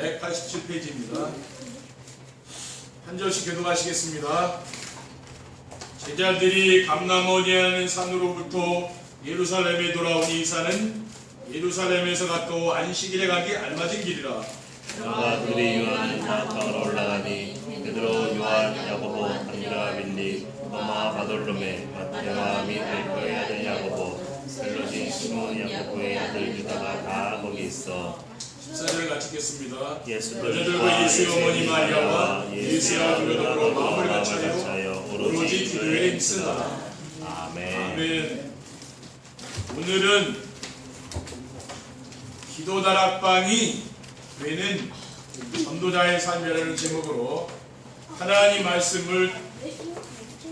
187페이지입니다. 한 절씩 교독하시겠습니다. 제자들이 감람원이라는 산으로부터 예루살렘에 돌아온 이사는 예루살렘에서 가까워 안식일에 가기 알맞은 길이라. 그가 둘이 요한을 다락방으로 올라가니 베드로, 요한, 야고보, 안드레와 빌리, 도마, 바돌로메, 마테와 및 알페의 아들 야고보, 셀로시, 시몬, 야고보의 아들 유다가 다 거기 있어. 14절 같이 읽겠습니다. 여자들과 예수의 어머니 마리아와 예수와 그러더러 마음을 같이 같이하여 오로지 기도에 힘쓰다. 아멘. 아멘. 오늘은 기도 다락방이 되는 전도자의 삶이라는 제목으로 하나님 말씀을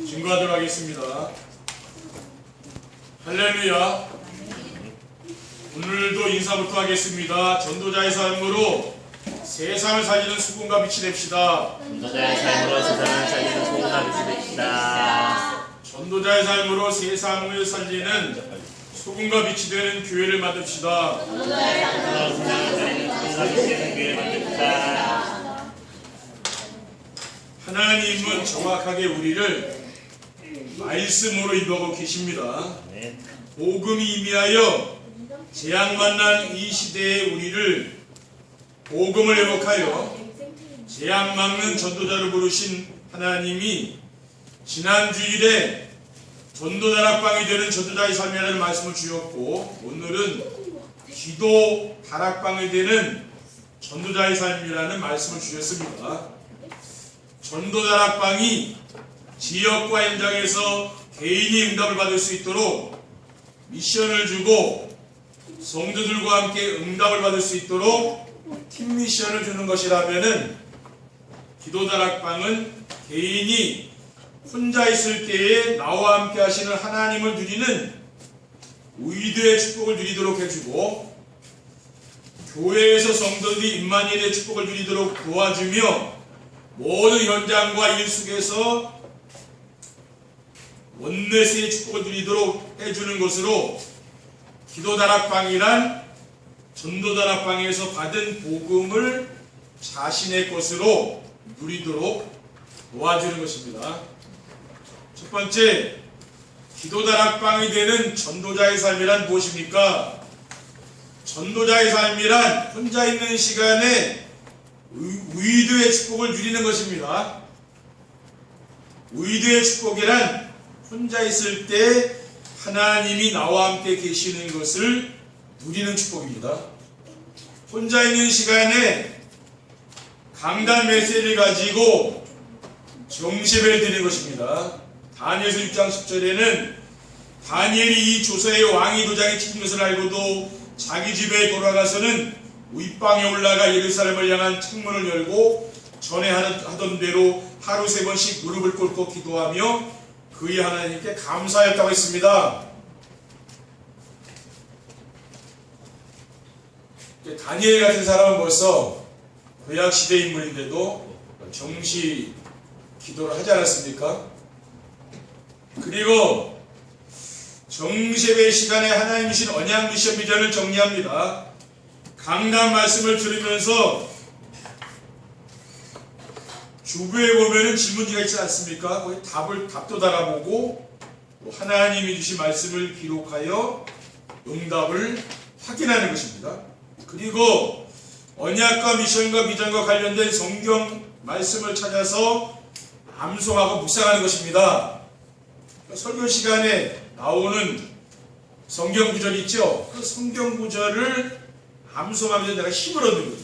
증거하도록 하겠습니다. 할렐루야. 오늘도 인사부터 하겠습니다. 전도자의 삶으로 세상을 살리는 수군과 빛이 됩시다. 전도자의 삶으로 세상을 살리는 소금과 빛이 됩시다. 전도자의 삶으로 세상을 살리는 소금과 빛이 되는 교회를 만듭시다. 전도자의 삶으로 세상을 살리는 소금과 빛이 되는 교회를 만듭시다. 하나님은 정확하게 우리를 말씀으로 인도하고 계십니다. 복음이 임하여 재앙 만난 이 시대에 우리를 복음을 회복하여 재앙 막는 전도자로 부르신 하나님이 지난 주일에 전도 다락방이 되는 전도자의 삶이라는 말씀을 주셨고, 오늘은 기도 다락방이 되는 전도자의 삶이라는 말씀을 주셨습니다. 전도 다락방이 지역과 현장에서 개인이 응답을 받을 수 있도록 미션을 주고 성도들과 함께 응답을 받을 수 있도록 팀 미션을 주는 것이라면은 기도 다락방은 개인이 혼자 있을 때에 나와 함께 하시는 하나님을 누리는 의도의 축복을 누리도록 해주고, 교회에서 성도들이 임마누엘의 축복을 누리도록 도와주며 모든 현장과 일 속에서 원내스의 축복을 누리도록 해주는 것으로 기도 다락방이란 전도 다락방에서 받은 복음을 자신의 것으로 누리도록 도와주는 것입니다. 첫 번째, 기도 다락방이 되는 전도자의 삶이란 무엇입니까? 전도자의 삶이란 혼자 있는 시간에 의도의 축복을 누리는 것입니다. 의도의 축복이란 혼자 있을 때 하나님이 나와 함께 계시는 것을 누리는 축복입니다. 혼자 있는 시간에 강단 메시지를 가지고 정시배를 드리는 것입니다. 다니엘서 6장 10절에는 다니엘이 이 조서의 왕이 도장에 찍힌 것을 알고도 자기 집에 돌아가서는 윗방에 올라가 예루살렘을 향한 창문을 열고 전에 하던 대로 하루 3번씩 무릎을 꿇고 기도하며 그의 하나님께 감사했다고 했습니다. 다니엘 같은 사람은 벌써 구약시대 인물인데도 정시 기도를 하지 않았습니까? 그리고 정시의 시간에 하나님 주신 언약 미션 비전을 정리합니다. 강단 말씀을 들으면서 주부에 보면은 질문지가 있지 않습니까? 거기 답도 달아보고 하나님이 주신 말씀을 기록하여 응답을 확인하는 것입니다. 그리고 언약과 미션과 비전과 관련된 성경 말씀을 찾아서 암송하고 묵상하는 것입니다. 설교 시간에 나오는 성경 구절이 있죠? 그 성경 구절을 암송하면서 내가 힘을 얻는 거죠.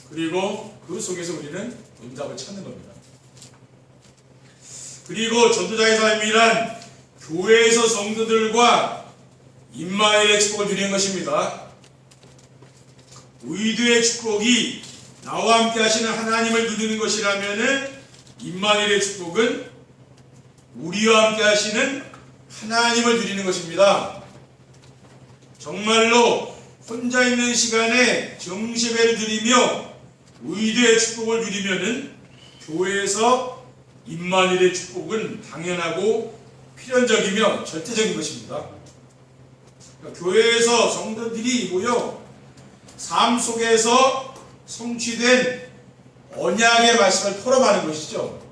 그리고 그 속에서 우리는 응답을 찾는 겁니다. 그리고 전도자의 삶이란 교회에서 성도들과 임마누엘의 축복을 누리는 것입니다. 의도의 축복이 나와 함께 하시는 하나님을 누리는 것이라면은 임마누엘의 축복은 우리와 함께 하시는 하나님을 누리는 것입니다. 정말로 혼자 있는 시간에 정시배를 누리며 의도의 축복을 누리면은 교회에서 임마누엘의 축복은 당연하고 필연적이며 절대적인 것입니다. 그러니까 교회에서 성도들이 모여 삶 속에서 성취된 언약의 말씀을 포럼하는 것이죠.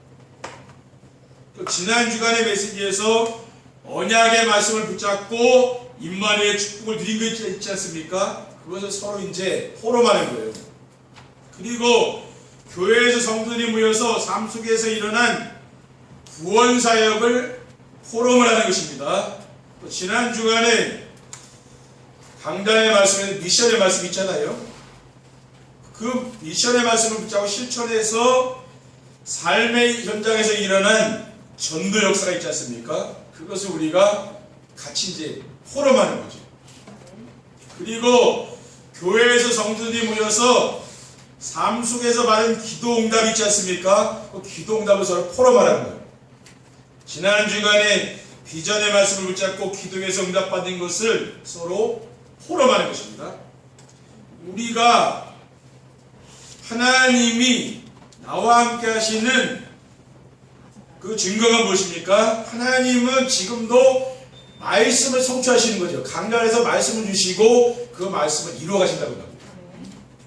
지난 주간의 메시지에서 언약의 말씀을 붙잡고 임마누엘의 축복을 누린 거 있지 않습니까? 그것을 서로 이제 포럼하는 거예요. 그리고 교회에서 성도들이 모여서 삶 속에서 일어난 구원 사역을 포럼을 하는 것입니다. 또 지난 주간에 강단의 말씀에 미션의 말씀이 있잖아요. 그 미션의 말씀을 붙잡고 실천해서 삶의 현장에서 일어난 전도 역사가 있지 않습니까? 그것을 우리가 같이 이제 포럼하는 거죠. 그리고 교회에서 성도들이 모여서 삶 속에서 받은 기도 응답이 있지 않습니까? 그 기도 응답을 서로 포럼하는 거예요. 지난 주간에 비전의 말씀을 붙잡고 기도에서 응답받은 것을 서로 포럼하는 것입니다. 우리가 하나님이 나와 함께 하시는 그 증거가 무엇입니까? 하나님은 지금도 말씀을 성취하시는 거죠. 강단에서 말씀을 주시고 그 말씀을 이루어 가신다고 합니다.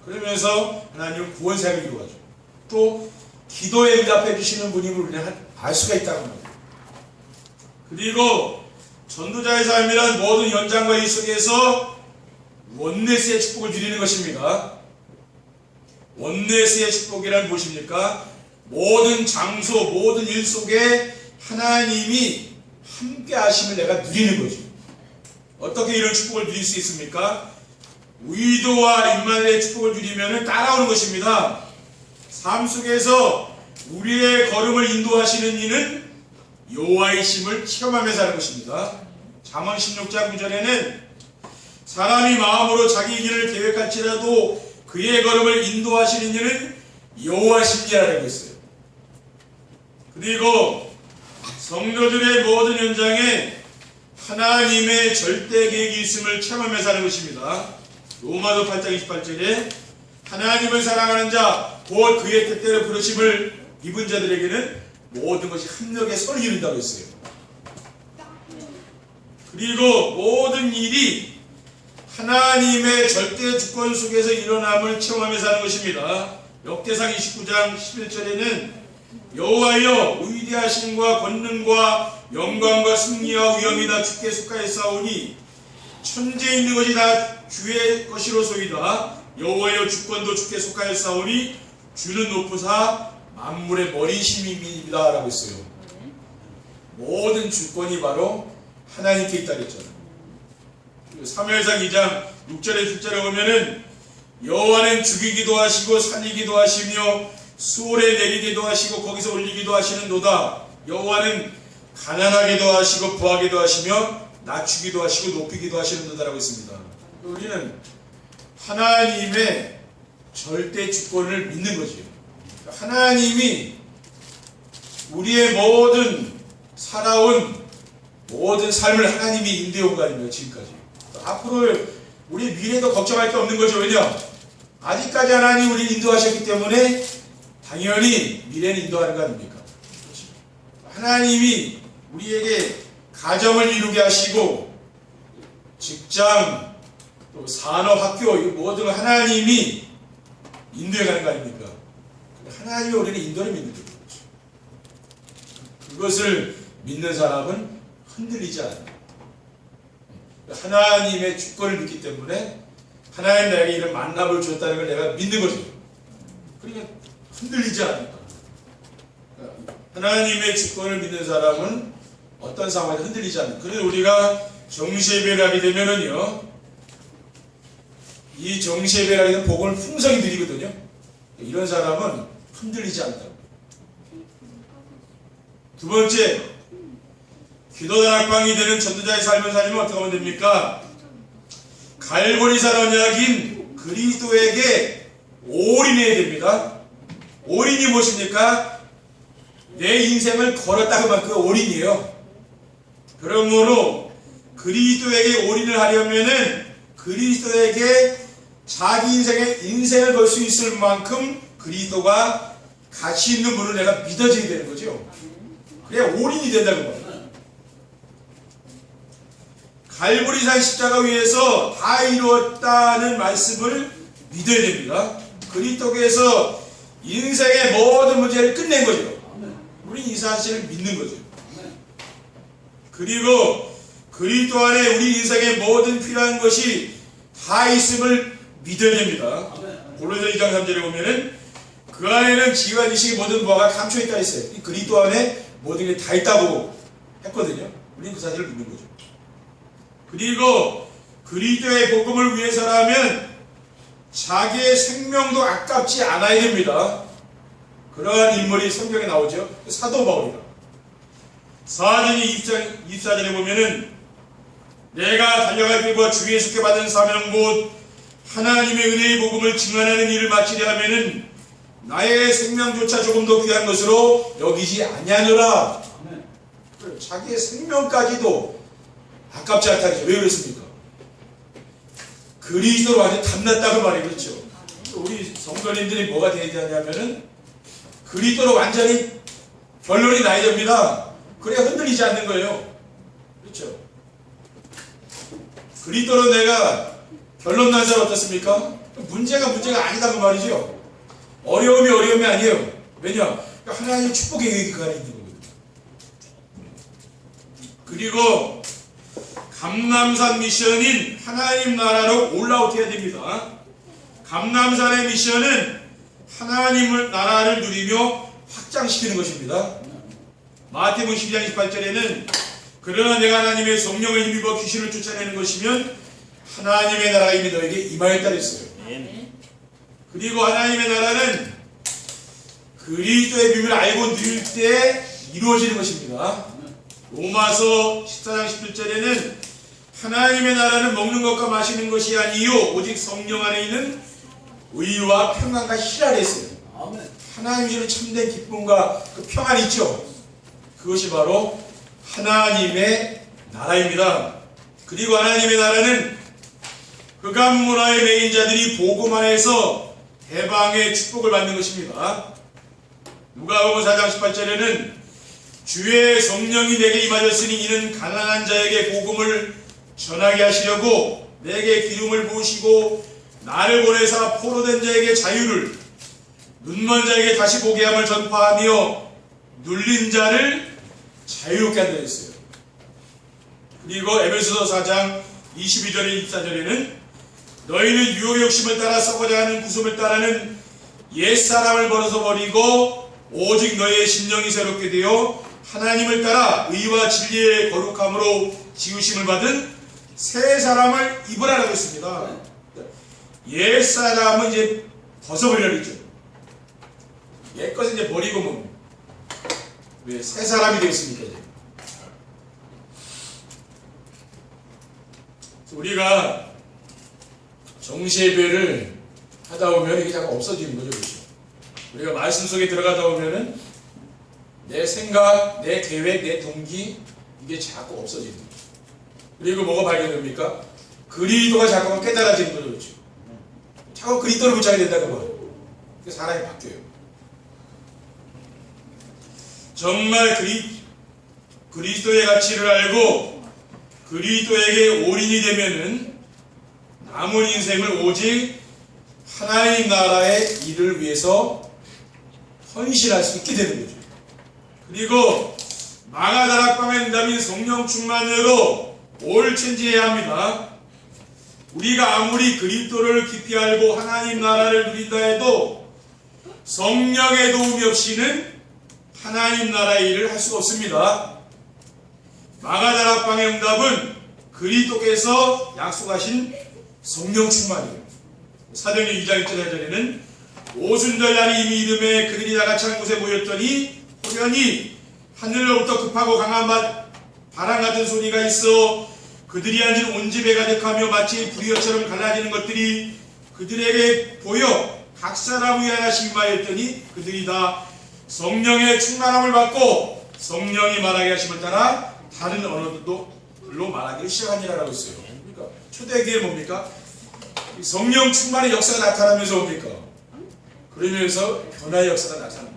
그러면서 하나님은 구원 사역을 이루어 가죠. 또 기도에 응답해 주시는 분임을 우리는 알 수가 있다고 합니다. 그리고 전도자의 삶이란 모든 연장과 일 속에서 원네스의 축복을 누리는 것입니다. 원네스의 축복이란 무엇입니까? 모든 장소, 모든 일 속에 하나님이 함께 하심을 내가 누리는 거죠. 어떻게 이런 축복을 누릴 수 있습니까? 위도와 임마누엘의 축복을 누리면 따라오는 것입니다. 삶 속에서 우리의 걸음을 인도하시는 이는 여호와이심을 체험하면서 하는 것입니다. 잠언 16장 9절에는 사람이 마음으로 자기 길을 계획할지라도 그의 걸음을 인도하시는 이는 여호와시니라고 했어요. 그리고 성도들의 모든 현장에 하나님의 절대 계획이 있음을 체험하면서 하는 것입니다. 로마서 8장 28절에 하나님을 사랑하는 자, 곧 그의 뜻대로 부르심을 입은 자들에게는 모든 것이 합력에 선을 이룬다고 했어요. 그리고 모든 일이 하나님의 절대 주권 속에서 일어남을 체험하면서 하는 것입니다. 역대상 29장 11절에는 여호와여 위대하심과 권능과 영광과 승리와 위엄이 다 주께 속하였사오니 천지에 있는 것이 다 주의 것이로소이다. 여호와여 주권도 주께 속하였사오니 주는 높으사 만물의 머리심입니다 라고 했어요. 모든 주권이 바로 하나님께 있다 그랬잖아요. 사무엘상 2장 6절에 7절에 보면은 여호와는 죽이기도 하시고 살리기도 하시며 수월에 내리기도 하시고 거기서 올리기도 하시는도다. 여호와는 가난하게도 하시고 부하게도 하시며 낮추기도 하시고 높이기도 하시는도다라고 했습니다. 우리는 하나님의 절대 주권을 믿는 거죠. 하나님이 우리의 모든 살아온 모든 삶을 하나님이 인도해 온 거 아닙니까? 지금까지. 앞으로 우리 미래도 걱정할 게 없는 거죠. 왜냐? 아직까지 하나님이 우리를 인도하셨기 때문에 당연히 미래는 인도하는 거 아닙니까? 하나님이 우리에게 가정을 이루게 하시고 직장, 또 산업, 학교 이 모든 걸 하나님이 인도해 가는 거 아닙니까? 하나님이 우리는 인도를 믿는 거죠. 그것을 믿는 사람은 흔들리지 않아요. 하나님의 주권을 믿기 때문에 하나님 나에게 이런 만남을 주었다는 걸 내가 믿는 거죠. 그러니까 흔들리지 않습니다. 하나님의 주권을 믿는 사람은 어떤 상황에도 흔들리지 않는. 그래서 우리가 정시예배를 하게 되면은요, 이 정시예배를 하게 되면 복음을 풍성히 드리거든요. 이런 사람은 흔들리지 않는다. 두 번째, 기도 다락방이 되는 전도자의 삶을 살면 어떻게 하면 됩니까? 갈보리산 언약인 그리스도에게 올인해야 됩니다. 올인이 무엇입니까? 내 인생을 걸었다고 하면 그 올인이에요. 그러므로 그리스도에게 올인을 하려면은 그리스도에게 자기 인생을 걸 수 있을 만큼 그리스도가 가치 있는 분을 내가 믿어져야 되는 거죠. 그래야 올인이 된다는 거예요. 갈보리산 십자가 위에서 다 이루었다는 말씀을 믿어야 됩니다. 그리스도께서 인생의 모든 문제를 끝낸 거죠. 우리는 이 사실을 믿는 거죠. 그리고 그리스도 안에 우리 인생의 모든 필요한 것이 다 있음을 믿어야 됩니다. 고린도서 2장 3절에 보면은 그 안에는 지혜와 지식이 모든 무화가 감춰 있다 했어요. 이 그리스도 안에 모든 게 다 있다고 했거든요. 우리는 그 사실을 믿는 거죠. 그리고 그리스도의 복음을 위해서라면 자기의 생명도 아깝지 않아야 됩니다. 그러한 인물이 성경에 나오죠. 사도 바울이다. 사도행 24절에 보면은 내가 달려갈 길과 주 예수께 받은 사명 곧 하나님의 은혜의 복음을 증언하는 일을 마치려 하면은 나의 생명조차 조금 더 귀한 것으로 여기지 아니하노라. 자기의 생명까지도 아깝지 않다죠. 왜 그랬습니까? 그리스도로 완전히 담났다고 말이겠죠. 우리 성도님들이 뭐가 되어야 되냐면은 그리스도로 완전히 결론이 나야 됩니다. 그래야 흔들리지 않는 거예요. 그렇죠? 그리스도로 내가 결론 난 사람 어떻습니까? 문제가 아니다고 말이죠. 어려움이 아니에요. 왜냐? 하나님의 축복의 계획이 그 안에 있는 거거든요. 그리고 감람산 미션인 하나님 나라로 올라오게 됩니다. 감람산의 미션은 하나님의 나라를 누리며 확장시키는 것입니다. 마태복음 12장 28절에는 그러나 내가 하나님의 성령을 힘입어 귀신을 쫓아내는 것이면 하나님의 나라가 이미 너에게 임하였다 했어요. 그리고 하나님의 나라는 그리스도의 비밀을 알고 누릴 때 이루어지는 것입니다. 로마서 14장 17절에는 하나님의 나라는 먹는 것과 마시는 것이 아니요 오직 성령 안에 있는 의와 평안과 희락이 있어요. 하나님이 주는 참된 기쁨과 그 평안이 있죠. 그것이 바로 하나님의 나라입니다. 그리고 하나님의 나라는 흑암 문화의 매인자들이 복음 안에서 대방의 축복을 받는 것입니다. 누가복음 4장 18절에는 주의 성령이 내게 임하셨으니 이는 가난한 자에게 복음을 전하게 하시려고 내게 기름을 부으시고 나를 보내사 포로된 자에게 자유를 눈먼 자에게 다시 보게 함을 전파하며 눌린 자를 자유롭게 한다 했어요. 그리고 에베소서 4장 22절에 24절에는 너희는 유혹 욕심을 따라 썩어져 가는 구속을 따르는 옛사람을 벗어버리고 오직 너희의 심령이 새롭게 되어 하나님을 따라 의와 진리의 거룩함으로 지으심을 받은 새 사람을 입으라고 했습니다. 옛사람은 이제 벗어버리라고 했죠. 옛것은 이제 버리고 뭐 왜 새 사람이 되었습니까? 이제. 우리가 정시예배를 하다 보면 이게 자꾸 없어지는 거죠. 그렇죠? 우리가 말씀 속에 들어가다 보면은 내 생각, 내 계획, 내 동기 이게 자꾸 없어지는 거죠. 그리고 뭐가 발견됩니까? 그리스도가 자꾸 깨달아지는 거죠. 그렇죠? 자꾸 그리스도를 붙잡게 된다는 거예요. 그래서 사람이 바뀌어요. 정말 그리스도의 가치를 알고 그리스도에게 올인이 되면은 남은 인생을 오직 하나님 나라의 일을 위해서 헌신할 수 있게 되는 거죠. 그리고 마가다락방의 응답인 성령 충만으로 올 천지해야 합니다. 우리가 아무리 그리스도를 깊이 알고 하나님 나라를 누린다 해도 성령의 도움이 없이는 하나님 나라의 일을 할 수가 없습니다. 마가다락방의 응답은 그리스도께서 약속하신 성령 충만이에요. 사도행전 2장 1절에는 오순절 날이 이미 이름에 그들이 다같이 한 곳에 모였더니 호련히 하늘로부터 급하고 강한 바람 같은 소리가 있어 그들이 앉은 온 집에 가득하며 마치 불이어처럼 갈라지는 것들이 그들에게 보여 각 사람 위에 하나씩 임하였더니 그들이 다 성령의 충만함을 받고 성령이 말하게 하심을 따라 다른 언어들로 말하기를 시작하니라라고 했어요. 그러니까 초대기에 뭡니까? 성령 충만의 역사가 나타나면서 뭡니까? 그러면서 변화의 역사가 나타납니다.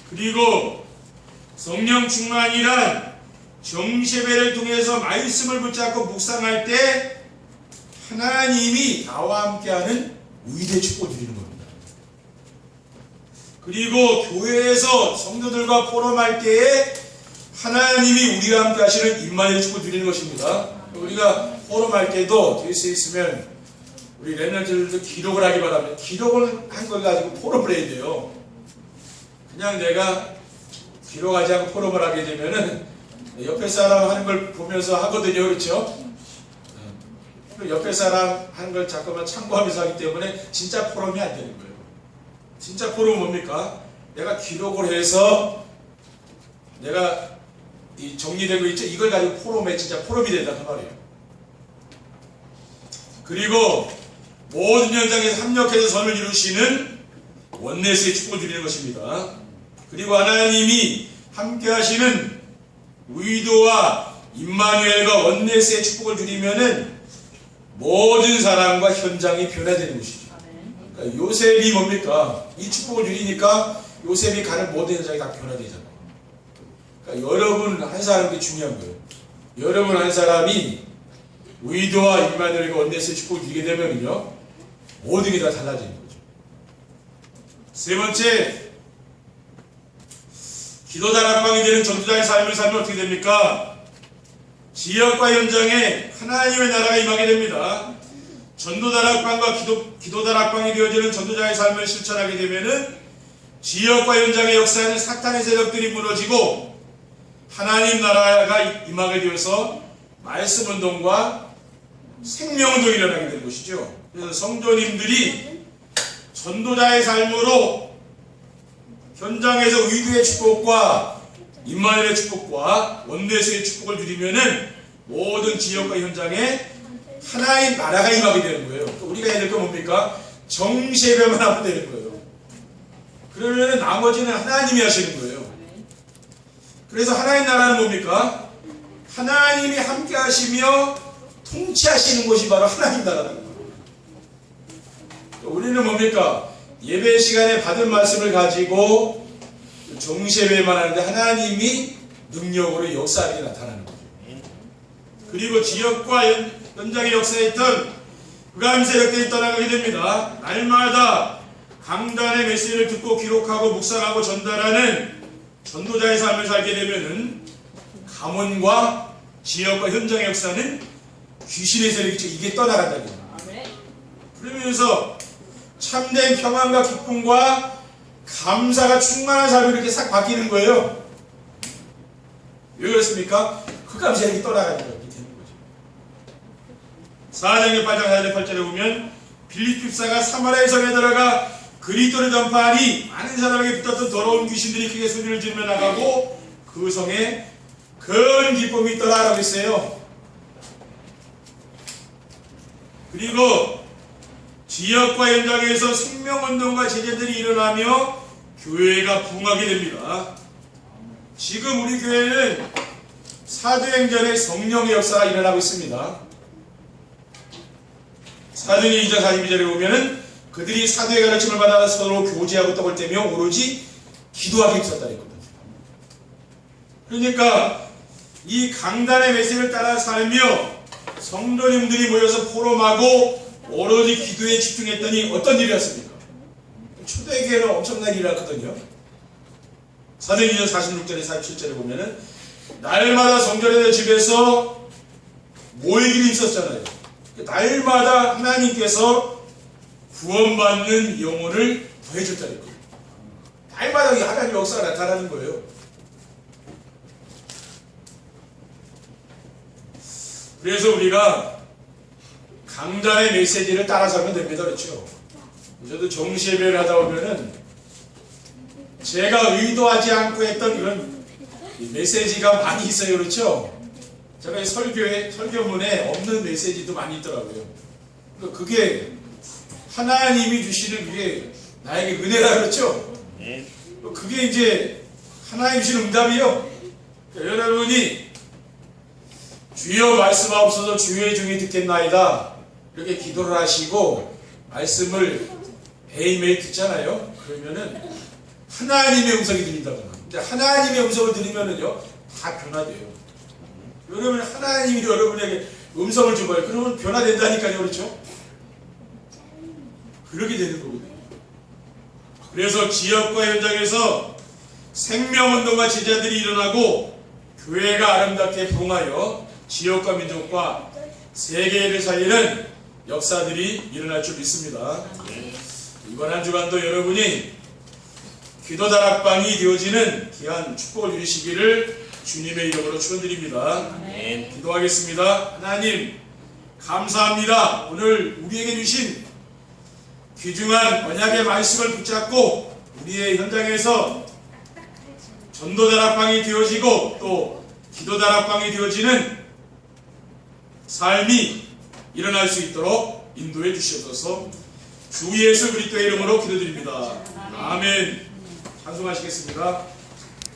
그리고 성령 충만이란 정시예배를 통해서 말씀을 붙잡고 묵상할 때 하나님이 나와 함께하는 의대 축복을 드리는 겁니다. 그리고 교회에서 성도들과 포럼할 때에 하나님이 우리와 함께 하시는 임마누엘 축복을 드리는 것입니다. 우리가 포럼할 때도 될 수 있으면 우리 랩런트들도 기록을 하기 바랍니다. 기록을 한 걸 가지고 포럼을 해야 돼요. 그냥 내가 기록하지 않고 포럼을 하게 되면은 옆에 사람 하는 걸 보면서 하거든요. 그렇죠? 옆에 사람 하는 걸 자꾸만 참고하면서 하기 때문에 진짜 포럼이 안 되는 거예요. 진짜 포럼은 뭡니까? 내가 기록을 해서 내가 이 정리되고 있죠? 이걸 가지고 포럼에 진짜 포럼이 된다 그 말이에요. 그리고 모든 현장에서 합력해서 선을 이루시는 원네스의 축복을 드리는 것입니다. 그리고 하나님이 함께 하시는 의도와 임마누엘과 원네스의 축복을 드리면은 모든 사람과 현장이 변화되는 것이죠. 그러니까 요셉이 뭡니까? 이 축복을 드리니까 요셉이 가는 모든 현장이 다 변화되잖아요. 그러니까 여러분 한 사람이 중요한 거예요. 여러분 한 사람이 의도와 임마누엘과 원네스의 축복을 드리게 되면은요, 모든 게 다 달라지는 거죠. 세 번째, 기도 다락방이 되는 전도자의 삶을 살면 어떻게 됩니까? 지역과 현장에 하나님의 나라가 임하게 됩니다. 전도 다락방과 기도 다락방이 되어지는 전도자의 삶을 실천하게 되면은 지역과 현장에 역사하는 사탄의 세력들이 무너지고 하나님 나라가 임하게 되어서 말씀 운동과 생명 운동이 일어나게 되는 것이죠. 그래서 성도님들이 전도자의 삶으로 현장에서 의도의 축복과 임마누엘의 축복과 원네스의 축복을 누리면은 모든 지역과 현장에 하나의 나라가 임하게 되는 거예요. 우리가 해야 될 건 뭡니까? 정시예배만 하면 되는 거예요. 그러면 나머지는 하나님이 하시는 거예요. 그래서 하나님 나라는 뭡니까? 하나님이 함께 하시며 통치하시는 곳이 바로 하나님 나라라는 거예요. 우리는 뭡니까? 예배 시간에 받은 말씀을 가지고 정시예배만 하는데 하나님이 능력으로 역사하게 나타나는 거죠. 그리고 지역과 현장의 역사에 있던 흑암 세력들이 떠나가게 됩니다. 날마다 강단의 메시지를 듣고 기록하고 묵상하고 전달하는 전도자의 삶을 살게 되면은 가문과 지역과 현장의 역사는 귀신의 세력이죠. 이게 떠나간다는 거예요. 그러면서 참된 평안과 기쁨과 감사가 충만한 삶이 이렇게 싹 바뀌는 거예요. 왜 그렇습니까? 흑암 세력이 떠나가는 거예요. 4장의 8장 4절 8절에 보면 빌립집사가 사마리아 성에 들어가 그리스도를 전파하니 많은 사람에게 붙었던 더러운 귀신들이 크게 소리를 지르며 나가고 그 성에 큰 기쁨이 있더라 라고 했어요. 그리고 지역과 현장에서 생명운동과 제재들이 일어나며 교회가 부흥하게 됩니다. 지금 우리 교회는 사도행전의 성령의 역사가 일어나고 있습니다. 사도행전 2장 42절에 보면은 그들이 사도의 가르침을 받아 서로 교제하고 떡을 떼며 오로지 기도하게 있었다 했거든요. 그러니까 이 강단의 메시지를 따라 살며 성도님들이 모여서 포럼하고 오로지 기도에 집중했더니 어떤 일이었습니까? 초대교회는 엄청난 일을 했거든요. 사도행전 46절에 47절에 보면은 날마다 성전의 집에서 모이기는 있었잖아요. 날마다 하나님께서 구원받는 영혼을 더해줬다는 거예요. 날마다 하나님의 역사가 나타나는 거예요. 그래서 우리가 강단의 메시지를 따라서면 됩니다. 그렇죠? 저도 정시예배를 하다 보면은 제가 의도하지 않고 했던 이런 메시지가 많이 있어요. 그렇죠? 제가 설교문에 없는 메시지도 많이 있더라고요. 그게 하나님이 주시는 그게 나에게 은혜라 그렇죠? 그게 이제 하나님 주시는 응답이요. 그러니까 여러분이 주여 말씀하옵소서 주의 종이 듣겠나이다 이렇게 기도를 하시고 말씀을 매일매일 듣잖아요. 그러면은 하나님의 음성이 들린다거나 근데 하나님의 음성을 들으면은요 다 변화돼요. 여러분 하나님이 여러분에게 음성을 준 거예요. 그러면 변화된다니까요. 그렇죠? 그렇게 되는 거거든요. 그래서 지역과 현장에서 생명운동과 제자들이 일어나고 교회가 아름답게 부흥하여 지역과 민족과 세계를 살리는 역사들이 일어날 줄 믿습니다. 이번 한 주간도 여러분이 기도 다락방이 되어지는 귀한 축복을 누리시기를 주님의 이름으로 축원드립니다. 기도하겠습니다. 하나님 감사합니다. 오늘 우리에게 주신 귀중한 언약의 말씀을 붙잡고 우리의 현장에서 전도 다락방이 되어지고 또 기도 다락방이 되어지는 삶이 일어날 수 있도록 인도해 주시옵소서. 주 예수 그리스도의 이름으로 기도드립니다. 아멘. 찬송하시겠습니다.